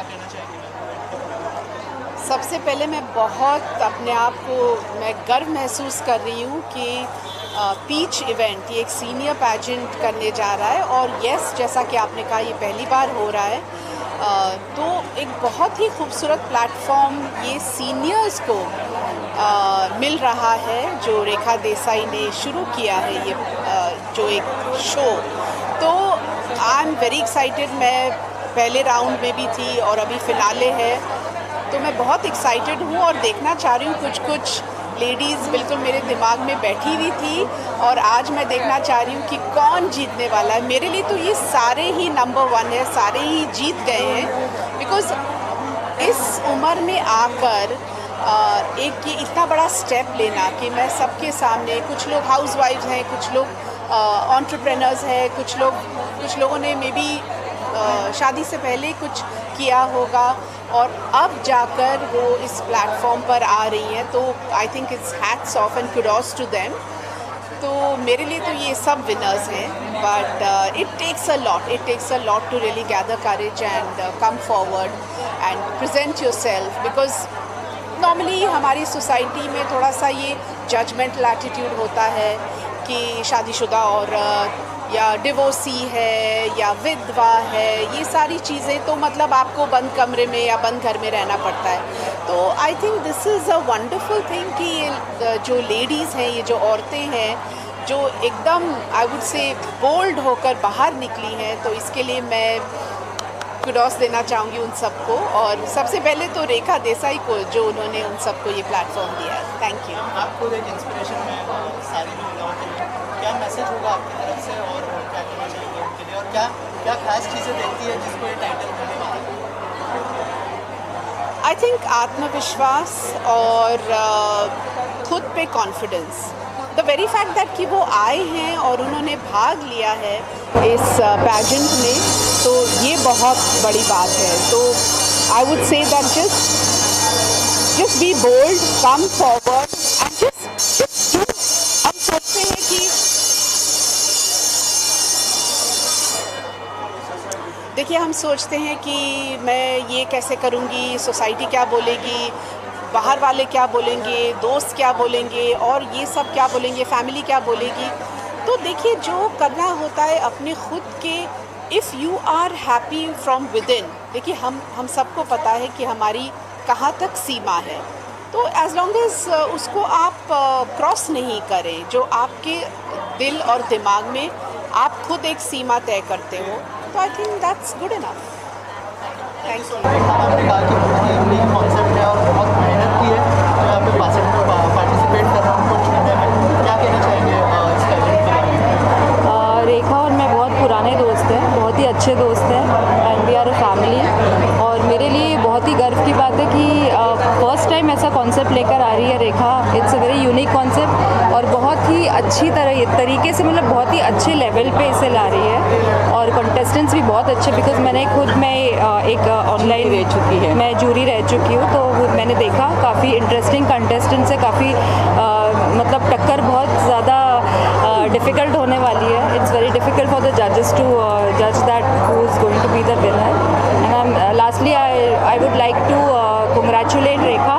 कहना चाहेंगे? सबसे पहले मैं बहुत अपने आप को मैं गर्व महसूस कर रही हूँ कि पीच इवेंट ये एक सीनियर पैजेंट करने जा रहा है और यस जैसा कि आपने कहा ये पहली बार हो रहा है। तो एक बहुत ही खूबसूरत प्लेटफॉर्म ये सीनियर्स को मिल रहा है जो रेखा देसाई ने शुरू किया है ये जो एक शो। तो आई एम वेरी एक्साइटेड। मैं पहले राउंड में भी थी और अभी फिनाले है, तो मैं बहुत एक्साइटेड हूँ और देखना चाह रही हूँ। कुछ लेडीज़ बिल्कुल मेरे दिमाग में बैठी हुई थी और आज मैं देखना चाह रही हूँ कि कौन जीतने वाला है। मेरे लिए तो ये सारे ही नंबर 1 है, सारे ही जीत गए हैं। बिकॉज़ इस उम्र में आकर एक ये इतना बड़ा स्टेप लेना कि मैं सबके सामने, कुछ लोग हाउसवाइफ्स हैं, कुछ लोग एंटरप्रेन्योर्स हैं, कुछ लोगों ने मे बी शादी से पहले कुछ किया होगा और अब जाकर वो इस प्लेटफॉर्म पर आ रही हैं। तो I think it's hats off and kudos to them. तो मेरे लिए तो ये सब विनर्स हैं, but it takes a lot to really gather courage and come forward and present yourself. Because normally हमारी सोसाइटी में थोड़ा सा ये जजमेंटल एटीट्यूड होता है कि शादीशुदा औरत या डिवोर्सी है या विधवा है, ये सारी चीज़ें तो मतलब आपको बंद कमरे में या बंद घर में रहना पड़ता है। तो I think this is a wonderful thing कि ये जो लेडीज़ हैं, ये जो औरतें हैं जो एकदम आई वुड से बोल्ड होकर बाहर निकली हैं, तो इसके लिए मैं कुडोस देना चाहूँगी उन सबको। और सबसे पहले तो रेखा देसाई को जो उन्होंने उन सबको ये प्लेटफॉर्म दिया है। Thank you. आप खुद एक इंस्पिरेशन में सारी महिलाओं के लिए क्या मैसेज होगा आपकी तरफ से और क्या कहना चाहेंगे उनके लिए, और क्या क्या खास चीज़ें देखती है जिसको ये टाइटल मिलने वाला है? आई थिंक आत्मविश्वास और खुद पे confidence. The very fact that कि वो आए हैं और उन्होंने भाग लिया है इस पैजेंट में, तो ये बहुत बड़ी बात है। तो I would say that just be bold, come forward and just do. हम सोचते हैं कि देखिए, हम सोचते हैं कि मैं ये कैसे करूँगी, सोसाइटी क्या बोलेगी, बाहर वाले क्या बोलेंगे, दोस्त क्या बोलेंगे और ये सब क्या बोलेंगे, फैमिली क्या बोलेगी। तो देखिए, जो करना होता है अपने खुद के, if you are happy from within इन। देखिए, हम सबको पता है कि हमारी कहाँ तक सीमा है, तो एज लॉन्ग एज उसको आप क्रॉस नहीं करें, जो आपके दिल और दिमाग में आप खुद एक सीमा तय करते हो, तो I think that's good enough. Thank you. आपने कहा कि बहुत यूनिक कॉन्सेप्ट है और बहुत मेहनत की है जो यहाँ पे पार्टिसिपेट कर रहा हूँ कुछ चुनने में, क्या कहना चाहेंगे इस पैजेंट के बारे में? रेखा और मैं बहुत पुराने दोस्त हैं, बहुत ही अच्छे दोस्त हैं and we are a family. और मेरे लिए बहुत ही गर्व की बात है कि फर्स्ट टाइम ऐसा कॉन्सेप्ट लेकर आ रही है Rekha. It's a very unique concept और बहुत ही अच्छी तरीके से, मतलब बहुत ही अच्छे लेवल पे इसे ला रही है। और कंटेस्टेंट्स भी बहुत अच्छे, बिकॉज मैंने खुद एक ऑनलाइन रह चुकी है, मैं जूरी रह चुकी हूँ, तो मैंने देखा काफ़ी इंटरेस्टिंग कंटेस्टेंट्स है, काफ़ी मतलब टक्कर बहुत ज़्यादा डिफ़िकल्ट होने वाली है। It's very difficult for the जजेस टू जज that who is going to be the winner. And lastly I would like to congratulate रेखा,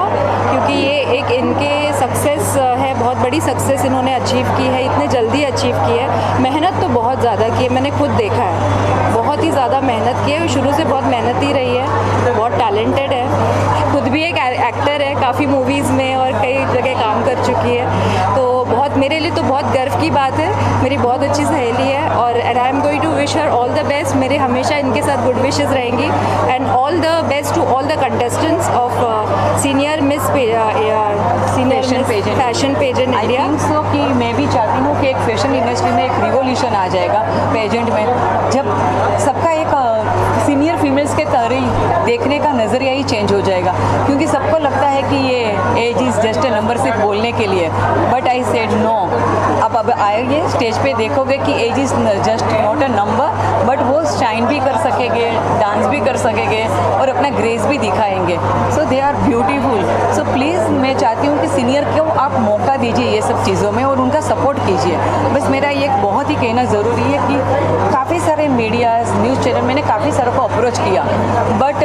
क्योंकि ये एक इनके सक्सेस है, बहुत बड़ी सक्सेस इन्होंने अचीव की है, इतने जल्दी अचीव की है। मेहनत तो बहुत ज़्यादा की है, मैंने खुद देखा है, बहुत ही ज़्यादा मेहनत की है, शुरू से बहुत मेहनती रही है, बहुत टैलेंटेड है, खुद भी एक एक्टर है, काफ़ी मूवीज़ में और कई जगह काम कर चुकी है। तो बहुत, मेरे लिए तो बहुत गर्व की बात है, मेरी बहुत अच्छी सहेली है और and I am going to wish her all the best. मेरे हमेशा इनके साथ गुड विशेज़ रहेंगी and all the best to all the contestants of senior Miss fashion pageant India. So कि मैं भी चाहती हूँ कि एक फैशन इंडस्ट्री में एक रिवोल्यूशन आ जाएगा पेजेंट में, जब सबका एक सीनियर फीमेल्स के तरह देखने का नज़रिया ही चेंज हो जाएगा, क्योंकि सबको लगता है कि ये age is just a number सिर्फ बोलने के लिए, बट आई सेड नो। अब आएंगे स्टेज पे देखोगे कि age is just not a number, but वो शाइन भी कर सकेंगे, डांस भी कर सकेंगे और अपना ग्रेस भी दिखाएंगे। So they are beautiful. So please मैं चाहती हूँ कि सीनियर को आप मौका दीजिए ये सब चीज़ों में और उनका सपोर्ट कीजिए। बस मेरा ये बहुत ही कहना ज़रूरी है कि काफ़ी सारे मीडियाज़, न्यूज़ चैनल, मैंने काफ़ी सारों को अप्रोच किया, बट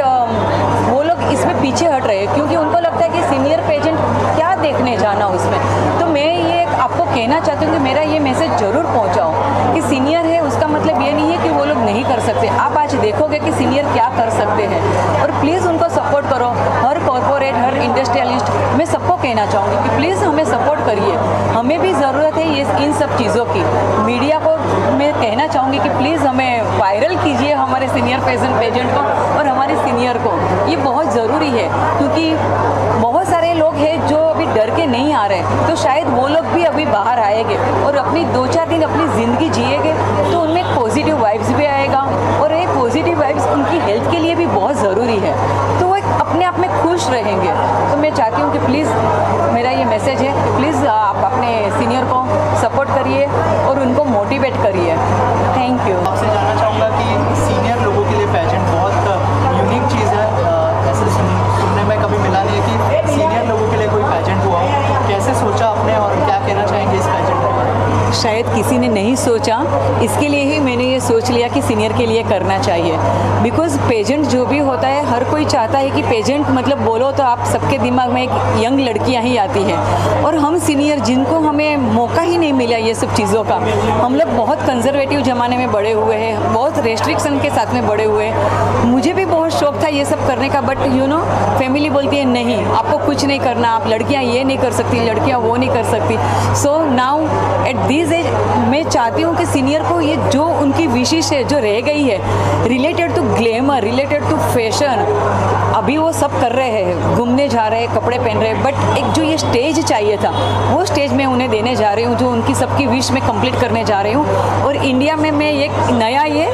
वो लोग इसमें पीछे हट रहे हैं क्योंकि उनको लगता है कि सीनियर पेजेंट क्या देखने जाना उसमें। तो मैं ये आपको कहना चाहती हूँ कि मेरा ये मैसेज ज़रूर पहुँचाओ कि सीनियर है उसका मतलब ये नहीं है कि वो लोग नहीं कर सकते। आप आज देखोगे कि सीनियर क्या कर सकते हैं और प्लीज़ उनको सपोर्ट करो। हर कॉरपोरेट, हर इंडस्ट्रियलिस्ट, मैं सबको कहना चाहूँगी कि प्लीज़ हमें सपोर्ट करिए। हमें भी ज़रूरत है ये इन सब चीज़ों की। मीडिया को मैं कहना चाहूँगी कि प्लीज़ हमें वायरल कीजिए हमारे सीनियर पेजेंट को और हमारे सीनियर को। ये बहुत ज़रूरी है क्योंकि बहुत सारे लोग हैं जो अभी डर के नहीं आ रहे, तो शायद वो लोग भी अभी बाहर आएंगे और अपनी 2-4 दिन अपनी ज़िंदगी जिएंगे तो उनमें एक पॉजिटिव वाइब्स भी आएगा और ये पॉजिटिव वाइब्स उनकी हेल्थ के लिए भी बहुत ज़रूरी है, तो वो अपने आप में खुश रहेंगे। तो मैं चाहती हूँ कि प्लीज़ मेरा ये मैसेज है कि प्लीज़ आप अपने सीनियर को सपोर्ट करिए और उनको मोटिवेट करिए। Thank you. आपसे जानना चाहूँगा कि सीनियर लोगों के लिए पेजेंट बहुत यूनिक चीज़ है। ऐसे सुनने में कभी मिला नहीं है कि सीनियर लोगों के लिए कोई पेजेंट हुआ हो। कैसे सोचा आपने और क्या कहना चाहेंगे इस पेजेंट के बारे में? शायद किसी ने नहीं सोचा, इसके लिए ही मैंने ये सोच लिया कि सीनियर के लिए करना चाहिए। बिकॉज़ पेजेंट जो भी होता है, हर कोई चाहता है कि पेजेंट मतलब बोलो तो आप सबके दिमाग में एक यंग लड़कियां ही आती हैं और हम सीनियर जिनको हमें मौका ही नहीं मिला ये सब चीज़ों का। हम लोग बहुत कंजर्वेटिव ज़माने में बड़े हुए हैं, बहुत रेस्ट्रिक्शन के साथ में बड़े हुए हैं। मुझे भी बहुत शौक था ये सब करने का, बट यू नो फैमिली बोलती है नहीं आपको कुछ नहीं करना, आप लड़कियाँ ये नहीं कर सकती, लड़कियाँ वो नहीं कर सकती। So now at this age मैं चाहती हूँ कि सीनियर को ये जो उनकी विशेष है जो रह गई है related to glamour, related to fashion, अभी वो सब कर रहे हैं, घूमने जा रहे हैं, कपड़े पहन रहे हैं, बट एक जो ये स्टेज चाहिए था वो स्टेज मैं उन्हें देने जा रही हूँ, जो उनकी सबकी विश में कंप्लीट करने जा रही हूँ। और इंडिया में मैं एक नया ये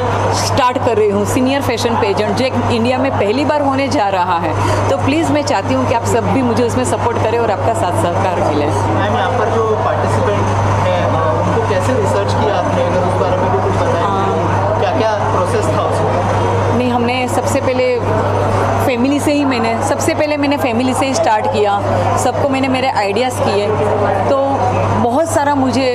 स्टार्ट कर रही हूँ, सीनियर फैशन पेजेंट, जो एक इंडिया में पहली बार होने जा रहा है। तो प्लीज़ मैं चाहती हूँ कि आप सब भी मुझे उसमें सपोर्ट करें और आपका साथ सहकार मिले। मैम, यहाँ पर जो पार्टिसिपेंट है उनको कैसे रिसर्च किया आपने, अगर उस बारे में भी कुछ बताएं, क्या क्या प्रोसेस था उसमें? नहीं, हमने सबसे पहले फैमिली से ही मैंने फैमिली से ही स्टार्ट किया। सबको मैंने मेरे आइडियाज़ किए, तो बहुत सारा मुझे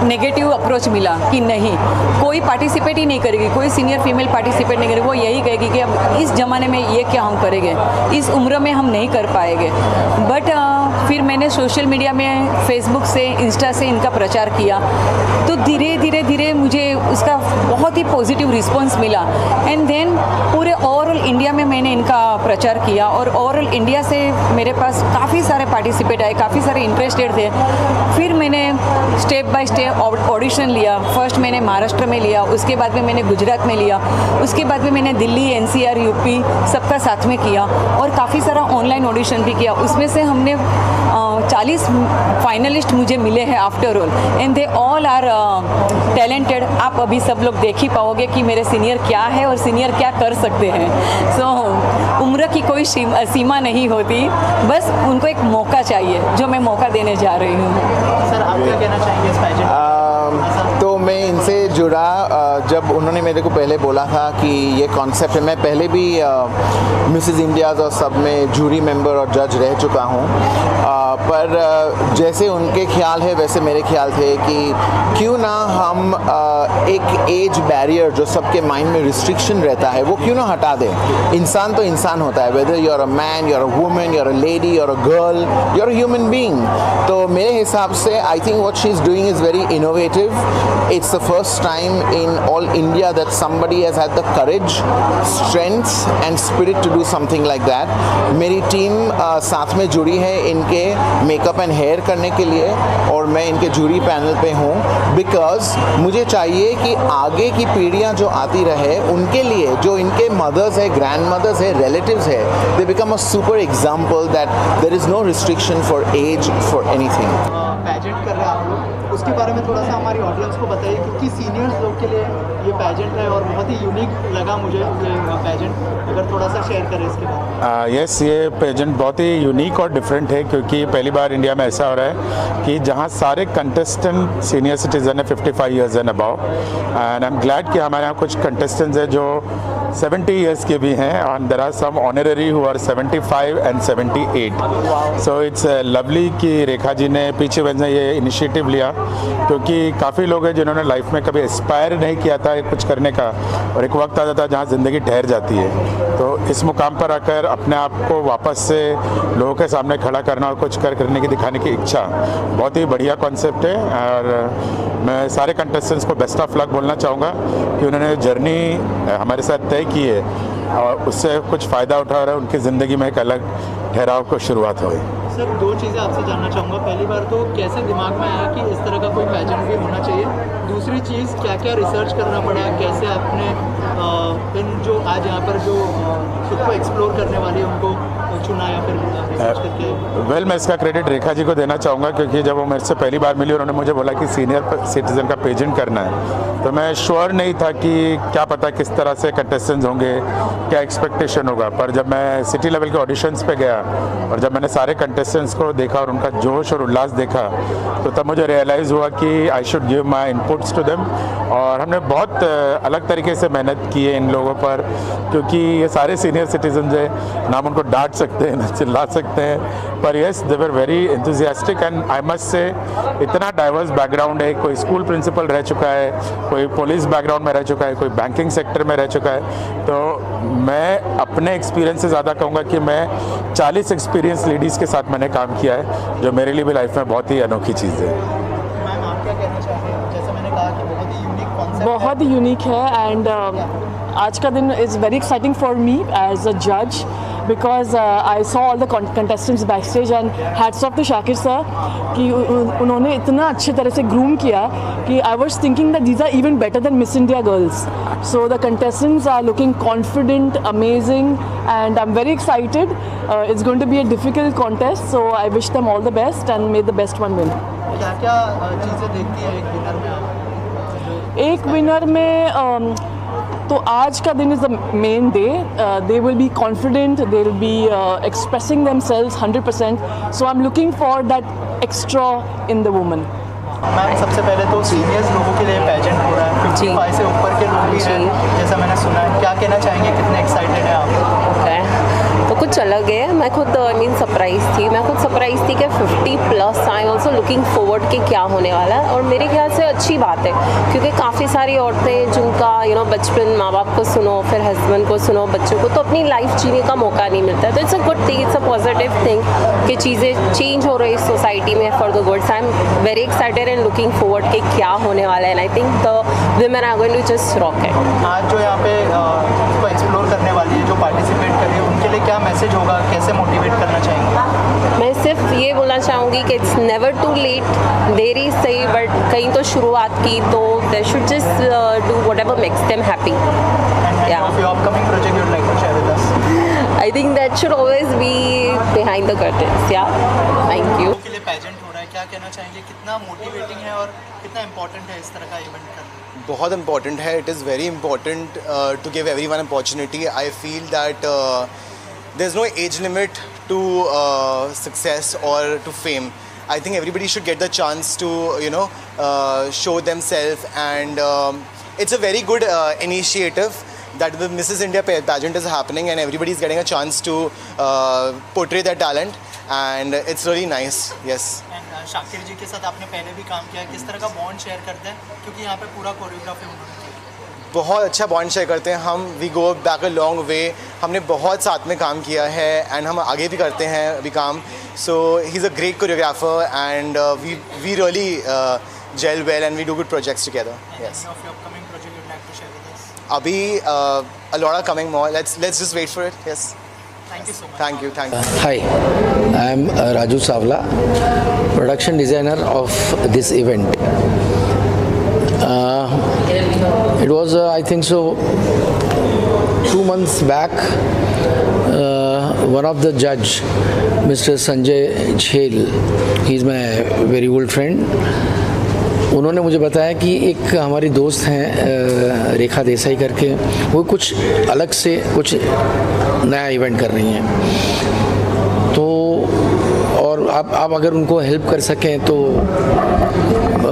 नेगेटिव अप्रोच मिला कि नहीं कोई पार्टिसिपेट ही नहीं करेगी, कोई सीनियर फीमेल पार्टिसिपेट नहीं करेगी, वो यही कहेगी कि अब इस ज़माने में ये क्या हम करेंगे, इस उम्र में हम नहीं कर पाएंगे। बट फिर मैंने सोशल मीडिया में फेसबुक से, इंस्टा से इनका प्रचार किया, तो धीरे धीरे मुझे उसका बहुत ही पॉजिटिव रिस्पॉन्स मिला। एंड देन पूरे ओवरऑल इंडिया में मैंने इनका प्रचार किया और ओवरऑल इंडिया से मेरे पास काफ़ी सारे पार्टिसिपेट आए, काफ़ी सारे इंटरेस्टेड थे। फिर मैंने स्टेप बाय स्टेप ऑडिशन लिया। फर्स्ट मैंने महाराष्ट्र में लिया, उसके बाद में मैंने गुजरात में लिया, उसके बाद में मैंने दिल्ली, NCR, यूपी सबका साथ में किया और काफ़ी सारा ऑनलाइन ऑडिशन भी किया। उसमें से हमने 40 फाइनलिस्ट मुझे मिले हैं after all, and they all are talented. आप अभी सब लोग देख ही पाओगे कि मेरे सीनियर क्या है और सीनियर क्या कर सकते हैं। सो उम्र की कोई सीमा नहीं होती, बस उनको एक मौका चाहिए, जो मैं मौका देने जा रही हूँ। सर, आप क्या कहना चाहेंगे इस पेजेंट? तो मैं इनसे जुड़ा जब उन्होंने मेरे को पहले बोला था कि ये कॉन्सेप्ट है। मैं पहले भी मिसेस इंडियाज़ और सब में जूरी मेंबर और जज रह चुका हूँ, पर जैसे उनके ख्याल है वैसे मेरे ख्याल थे कि क्यों ना हम एक एज बैरियर जो सबके माइंड में रिस्ट्रिक्शन रहता है वो क्यों ना हटा दें। इंसान तो इंसान होता है, whether you are a man, you are a woman, you are a lady, you are a girl, you are a human being. तो मेरे हिसाब से I think what she is doing is very innovative. It's the first time in all India that somebody has had the courage, strength and spirit to do something like that. मेरी team साथ में जुड़ी है इनके makeup and hair करने के लिए और मैं इनके जूरी पैनल पे हूँ, बिकॉज मुझे चाहिए कि आगे की पीढ़ियाँ जो आती रहे उनके लिए जो इनके मदर्स है, ग्रैंड मदर्स है, रिलेटिव्स है, they become a super example that there is no restriction for age for anything. Pageant कर रहे हैं आप लोग, उसके बारे में थोड़ा सा हमारी ऑडियंस को बताइए, क्योंकि सीनियर्स लोग के लिए ये पेजेंट है और बहुत ही यूनिक लगा मुझे ये पेजेंट। अगर थोड़ा सा शेयर करें इसके बारे में। यस, ये पेजेंट बहुत ही यूनिक और डिफरेंट है, क्योंकि पहली बार इंडिया में ऐसा हो रहा है कि जहाँ सारे कंटेस्टेंट सीनियर सिटीजन है 55 years and above. And I am glad कि हमारे यहाँ कुछ कंटेस्टेंट्स हैं जो 70 years के भी हैं, and there are some honorary who are 75 and 78. So it's lovely कि रेखा जी ने पीछे वजह ये इनिशिएटिव लिया, क्योंकि काफ़ी लोग हैं जिन्होंने लाइफ में कभी एस्पायर नहीं किया था कुछ करने का, और एक वक्त आता था जहाँ ज़िंदगी ठहर जाती है। तो इस मुकाम पर आकर अपने आप को वापस से लोगों के सामने खड़ा करना और कुछ करने की दिखाने की इच्छा, बहुत ही बढ़िया कॉन्सेप्ट है। और मैं सारे कंटेस्टेंट्स को बेस्ट ऑफ लक बोलना चाहूँगा कि उन्होंने जर्नी हमारे साथ तय की है और उससे कुछ फ़ायदा उठा रहा है, उनकी ज़िंदगी में एक अलग ठहराव को शुरुआत हुई। सर, दो चीज़ें आपसे जानना चाहूँगा। पहली बार तो कैसे दिमाग में आया कि इस तरह का कोई पैजेंट भी होना चाहिए? दूसरी चीज़, क्या क्या रिसर्च करना पड़ा, कैसे आपने इन जो आज यहाँ पर जो खुद को एक्सप्लोर करने वाली है उनको चुना या फिर रिसर्च करके? वेल, मैं इसका क्रेडिट रेखा जी को देना चाहूँगा, क्योंकि जब वो मेरे से पहली बार मिली उन्होंने मुझे बोला कि सीनियर सिटीज़न का पेजेंट करना है, तो मैं श्योर नहीं था कि क्या पता किस तरह से कंटेस्टेंट्स होंगे, क्या एक्सपेक्टेशन होगा। पर जब मैं सिटी लेवल के ऑडिशंस पे गया और जब मैंने सारे कंटेस्टेंट्स को देखा और उनका जोश और उल्लास देखा, तो तब मुझे रियलाइज़ हुआ कि I should give my inputs to them. और हमने बहुत अलग तरीके से मेहनत की है इन लोगों पर, क्योंकि ये सारे सीनियर सिटीजन हैं, ना हम उनको डांट सकते हैं ना चिल्ला सकते हैं, पर yes they were very enthusiastic. And I must say इतना डाइवर्स बैकग्राउंड है, कोई स्कूल प्रिंसिपल रह चुका है, कोई पुलिस बैकग्राउंड में रह चुका है, कोई बैंकिंग सेक्टर में रह चुका है। तो मैं अपने एक्सपीरियंस से ज़्यादा कहूँगा कि मैं 40 एक्सपीरियंस लेडीज़ के साथ मैंने काम किया है, जो मेरे लिए भी लाइफ में बहुत ही अनोखी चीज़ है। मैम, आप क्या कहना चाहते हैं? जैसे मैंने कहा कि बहुत ही यूनिक कॉन्सेप्ट है। बहुत ही यूनिक है एंड आज का दिन is very exciting for me as a जज because I saw all the contestants back stage and hats off to Shakir sir कि उन्होंने इतना अच्छे तरह से ग्रूम किया कि I was thinking that these are even better than Miss India girls. So the contestants are looking confident, amazing and I am very excited. It's going to be a difficult contest, so I wish them all the best and may the best one win. क्या क्या चीज़ें देखती है एक winner में आप? एक winner में तो आज का दिन is the main day. They will be confident, they will be expressing themselves 100%, so I am looking for that extra in the woman. Ma'am, सबसे पहले तो सीनियर्स लोगों के लिए पैजेंट हो रहा है, 55 से ऊपर के लोग भी हैं जैसा मैंने सुना है। क्या कहना चाहेंगे, कितने एक्साइटेड हैं आप? तो कुछ अलग है। मैं खुद सरप्राइज थी, मैं खुद सरप्राइज थी कि 50+ I am also looking forward कि क्या होने वाला है। और मेरे ख्याल से अच्छी बात है, क्योंकि काफ़ी सारी औरतें जिनका बचपन माँ बाप को सुनो, फिर हस्बैंड को सुनो, बच्चों को, तो अपनी लाइफ जीने का मौका नहीं मिलता है। तो it's a good thing, it's a positive thing कि चीज़ें चेंज हो रही है सोसाइटी में for the good. I am very excited and looking forward कि क्या होने वाला है। And I think the women are going to just rock it. आज जो यहाँ पे इसको एक्सप्लोर करने वाली है, जो पार्टिसिपेट कर रही है, उनके लिए क्या मैसेज होगा, कैसे मोटिवेट करना चाहेंगे? मैं सिर्फ ये बोलना चाहूँगी कि इट्स नेवर टू लेट, देरी सही, बट कहीं तो शुरुआत की, तो they should just do whatever makes them happy. Of your upcoming project you'd like to share with us? I think that should always be behind the curtains. Yeah, thank you. के लिए pageant हो रहा है, क्या कहना चाहेंगे, कितना motivating है और कितना इम्पोर्टेंट है इस तरह का इवेंट करना? बहुत इम्पॉर्टेंट है। It is very important to give everyone opportunity. I feel that there is no age limit to success और to fame. I think everybody should get the chance to show themselves, and it's a very good initiative that the Mrs. India pageant is happening, and everybody is getting a chance to portray their talent, and it's really nice. Yes. Shakir ji के साथ आपने पहले भी काम किया है, किस तरह का बॉन्ड शेयर करते हैं, क्योंकि यहाँ पे पूरा कोरियोग्राफी उन्होंने किया? बहुत अच्छा बॉन्ड शेयर करते हैं हम। We go back a long way. हमने बहुत साथ में काम किया है एंड हम आगे भी करते हैं अभी काम। So he is a great choreographer and we really gel well and we do good projects together. Yes. अभी a lot are coming more. Let's just wait for it. Yes. Thank you so much. Thank you. Thank you. Hi, I am Raju Savla, production designer of this event. It was, I think so, 2 months back, one of the judge, Mr. Sanjay Chhel, he is my very old friend. उन्होंने मुझे बताया कि एक हमारी दोस्त हैं रेखा देसाई करके, वो कुछ अलग से कुछ नया इवेंट कर रही हैं, तो और आप अगर उनको हेल्प कर सकें तो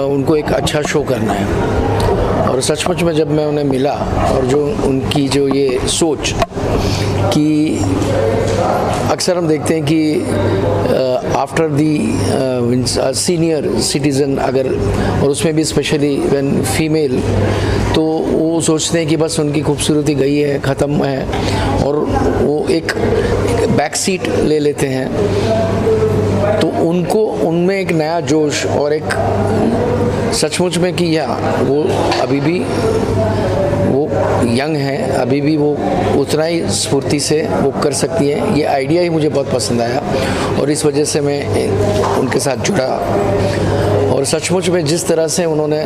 उनको एक अच्छा शो करना है। और सचमुच में जब मैं उन्हें मिला और जो उनकी जो ये सोच कि अक्सर हम देखते हैं कि आफ्टर दी सीनियर सिटीज़न अगर, और उसमें भी स्पेशली व्हेन फीमेल, तो वो सोचते हैं कि बस उनकी खूबसूरती गई है, ख़त्म है, और वो एक बैक सीट ले लेते हैं। तो उनको उनमें एक नया जोश और एक सचमुच में कि वो अभी भी वो यंग हैं, अभी भी वो उतना ही स्फूर्ति से वो कर सकती हैं। ये आइडिया ही मुझे बहुत पसंद आया और इस वजह से मैं उनके साथ जुड़ा। और सचमुच में जिस तरह से उन्होंने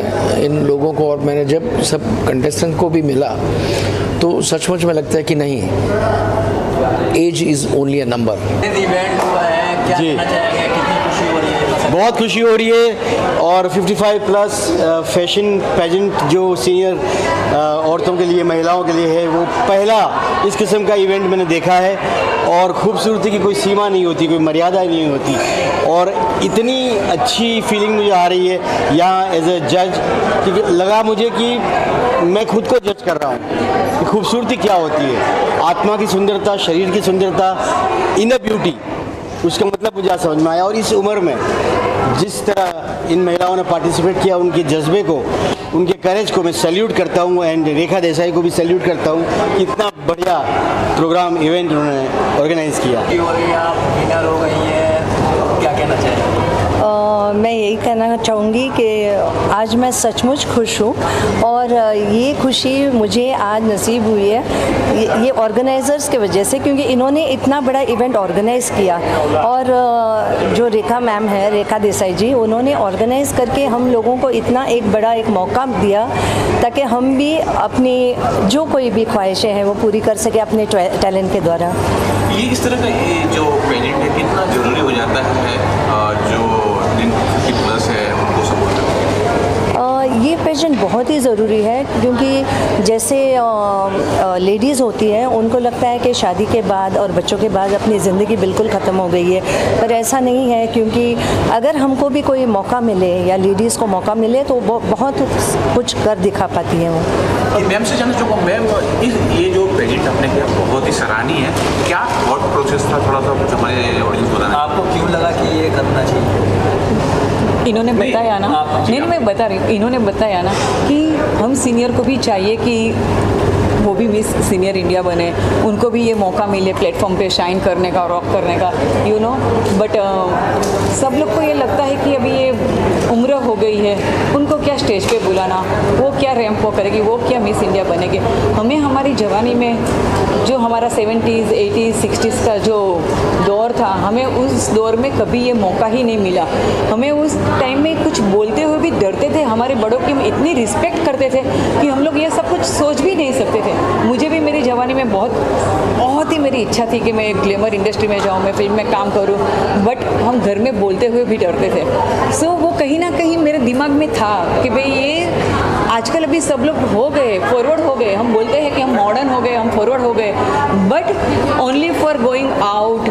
इन लोगों को, और मैंने जब सब कंटेस्टेंट को भी मिला तो सचमुच में लगता है कि नहीं, age is only a number. जी, बहुत खुशी हो रही है और 55 प्लस फैशन पेजेंट जो सीनियर औरतों के लिए, महिलाओं के लिए है, वो पहला इस किस्म का इवेंट मैंने देखा है। और खूबसूरती की कोई सीमा नहीं होती, कोई मर्यादा नहीं होती, और इतनी अच्छी फीलिंग मुझे आ रही है यहाँ एज ए जज, क्योंकि लगा मुझे कि मैं खुद को जज कर रहा हूँ कि खूबसूरती क्या होती है, आत्मा की सुंदरता, शरीर की सुंदरता, इनर ब्यूटी, उसका मतलब मुझे समझ में आया। और इस उम्र में जिस तरह इन महिलाओं ने पार्टिसिपेट किया, उनके जज्बे को, उनके करेज को मैं सैल्यूट करता हूँ, एंड रेखा देसाई को भी सैल्यूट करता हूँ कि इतना बढ़िया प्रोग्राम इवेंट उन्होंने ऑर्गेनाइज़ किया। आप विनर हो गई हैं, क्या कहना चाहेंगे? मैं यही कहना चाहूँगी कि आज मैं सचमुच खुश हूँ, और ये खुशी मुझे आज नसीब हुई है ये ऑर्गेनाइज़र्स के वजह से, क्योंकि इन्होंने इतना बड़ा इवेंट ऑर्गेनाइज़ किया। और जो रेखा मैम है, रेखा देसाई जी, उन्होंने ऑर्गेनाइज़ करके हम लोगों को इतना एक बड़ा एक मौका दिया ताकि हम भी अपनी जो कोई भी ख्वाहिशें हैं वो पूरी कर सके अपने टैलेंट के द्वारा। ये इस तरह का जो पेजेंट है कितना ज़रूरी हो जाता है जो प्लस है उनको सपोर्ट करना? ये पेजेंट बहुत ही ज़रूरी है, क्योंकि जैसे लेडीज़ होती हैं उनको लगता है कि शादी के बाद और बच्चों के बाद अपनी ज़िंदगी बिल्कुल ख़त्म हो गई है, पर ऐसा नहीं है। क्योंकि अगर हमको भी कोई मौका मिले या लेडीज़ को मौका मिले तो वो बहुत कुछ कर दिखा पाती हैं वो। मैम से जानना चाहूँगा, मैम ये जो पेजेंट आपने किया बहुत ही सराहनीय है, क्या थॉट प्रोसेस था, थोड़ा सा कुछ हमारे ऑडियंस को बताना। आपको क्यों लगा कि ये करना चाहिए? इन्होंने बताया ना, नहीं मैं बता रही हूँ, इन्होंने बताया ना कि हम सीनियर को भी चाहिए कि वो भी मिस सीनियर इंडिया बने, उनको भी ये मौका मिले प्लेटफॉर्म पे शाइन करने का, रॉक करने का, यू नो। बट सब लोग को ये लगता है कि अभी ये उम्र हो गई है, उनको क्या स्टेज पे बुलाना, वो क्या रैंप वॉक करेगी, वो क्या मिस इंडिया बनेगी। हमें हमारी जवानी में जो हमारा 70s, 80s, 60s का जो दौर था, हमें उस दौर में कभी ये मौका ही नहीं मिला। हमें उस टाइम में कुछ बोलते हुए भी डरते थे, हमारे बड़ों की हम इतनी रिस्पेक्ट करते थे कि हम लोग ये सब कुछ सोच भी नहीं सकते थे। मुझे भी मेरी जवानी में बहुत ही मेरी इच्छा थी कि मैं ग्लैमर इंडस्ट्री में जाऊँ, मैं फिल्म में काम करूँ, बट हम घर में बोलते हुए भी डरते थे। सो वो कहीं ना कहीं मेरे दिमाग में था कि भाई ये आजकल अभी सब लोग हो गए, फॉरवर्ड हो गए, हम बोलते हैं कि हम मॉडर्न हो गए, हम फॉरवर्ड हो गए, but only for going out,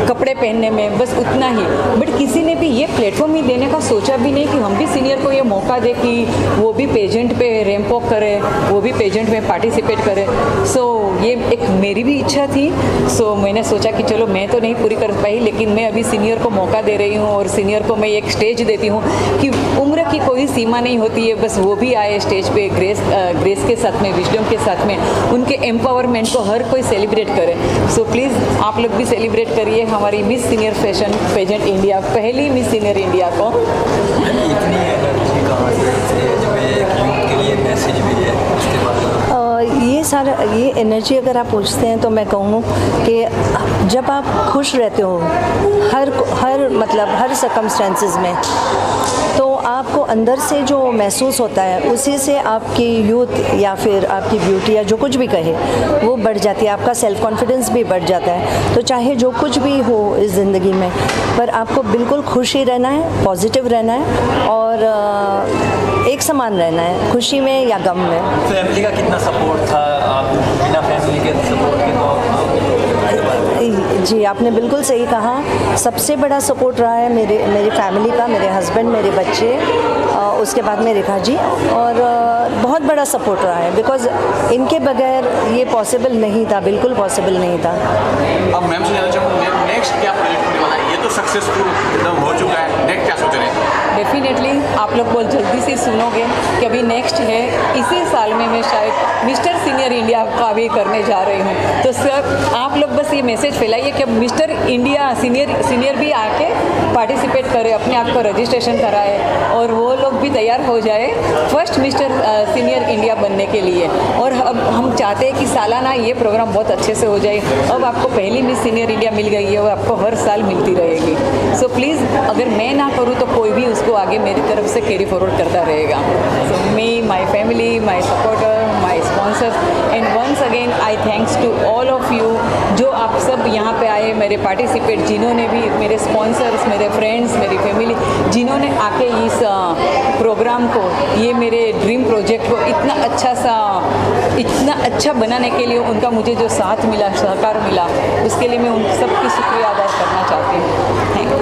कपड़े पहनने में, बस उतना ही। बट किसी ने भी ये प्लेटफॉर्म ही देने का सोचा भी नहीं कि हम भी सीनियर को ये मौका दे कि वो भी पेजेंट पे रैंप वॉक करे, वो भी पेजेंट में पार्टिसिपेट करे। सो ये एक मेरी भी इच्छा थी। सो मैंने सोचा कि चलो मैं तो नहीं पूरी कर पाई, लेकिन मैं अभी सीनियर को मौका दे रही हूँ और सीनियर को मैं एक स्टेज देती हूँ कि उम्र की कोई सीमा नहीं होती है, बस वो भी आए स्टेज पे ग्रेस के साथ में, विजडम के साथ में, उनके एम्पावरमेंट को हर कोई सेलिब्रेट करे। सो प्लीज़ आप लोग भी सेलिब्रेट करिए हमारी miss senior fashion pageant India, पहली मिस सीनियर इंडिया को। इतनी एनर्जी कहाँ से जो एक यूथ के लिए मैसेज भी है उसके बाद? ये एनर्जी अगर आप पूछते हैं तो मैं कहूँ कि जब आप खुश रहते हो हर सर्कमस्टेंसेस में, तो आपको अंदर से जो महसूस होता है उसी से आपकी यूथ या फिर आपकी ब्यूटी या जो कुछ भी कहे वो बढ़ जाती है, आपका सेल्फ कॉन्फिडेंस भी बढ़ जाता है। तो चाहे जो कुछ भी हो इस ज़िंदगी में, पर आपको बिल्कुल खुश ही रहना है, पॉजिटिव रहना है और एक समान रहना है, खुशी में या गम में। फैमिली का कितना सपोर्ट था? आप बिना फैमिली के सपोर्ट के तो जी, आपने बिल्कुल सही कहा। सबसे बड़ा सपोर्ट रहा है मेरी फैमिली का, मेरे हस्बैंड, मेरे बच्चे, उसके बाद में रेखा जी, और बहुत बड़ा सपोर्ट रहा है बिकॉज इनके बगैर ये पॉसिबल नहीं था, बिल्कुल पॉसिबल नहीं था। अब मैम से जानना चाहूँगा नेक्स्ट क्या प्रोजेक्ट होने वाला है? ये तो सक्सेसफुल एकदम हो चुका है, नेक्स्ट क्या सोच रहे हैं? डेफिनेटली आप लोग बहुत जल्दी से सुनोगे कि अभी नेक्स्ट है, इसी साल में मैं शायद मिस्टर सीनियर इंडिया का भी करने जा रही हूँ। तो सर आप लोग बस ये मैसेज फैलाइए कि मिस्टर इंडिया सीनियर भी आके पार्टिसिपेट करे, अपने आप को रजिस्ट्रेशन कराए और वो लोग भी तैयार हो जाए फर्स्ट मिस्टर सीनियर इंडिया बनने के लिए। और अब हम चाहते हैं कि सालाना ये प्रोग्राम बहुत अच्छे से हो जाए। अब आपको पहली मिस सीनियर इंडिया मिल गई है, वो आपको हर साल मिलती रहेगी। सो प्लीज़ अगर मैं ना करूँ तो कोई भी उसको आगे मेरी तरफ से कैरी फॉरवर्ड करता रहेगा। So me, my family, my supporter, my sponsors, and once again I thanks to all of you जो आप सब यहाँ पे आए, मेरे पार्टिसिपेट जिन्होंने भी, मेरे स्पॉन्सर्स, मेरे फ्रेंड्स, मेरी फैमिली जिन्होंने आके इस प्रोग्राम को, ये मेरे ड्रीम प्रोजेक्ट को इतना अच्छा बनाने के लिए उनका मुझे जो साथ मिला, सहकार मिला, उसके लिए मैं उन सबकी शुक्रिया अदा करना चाहती हूँ। Thank you.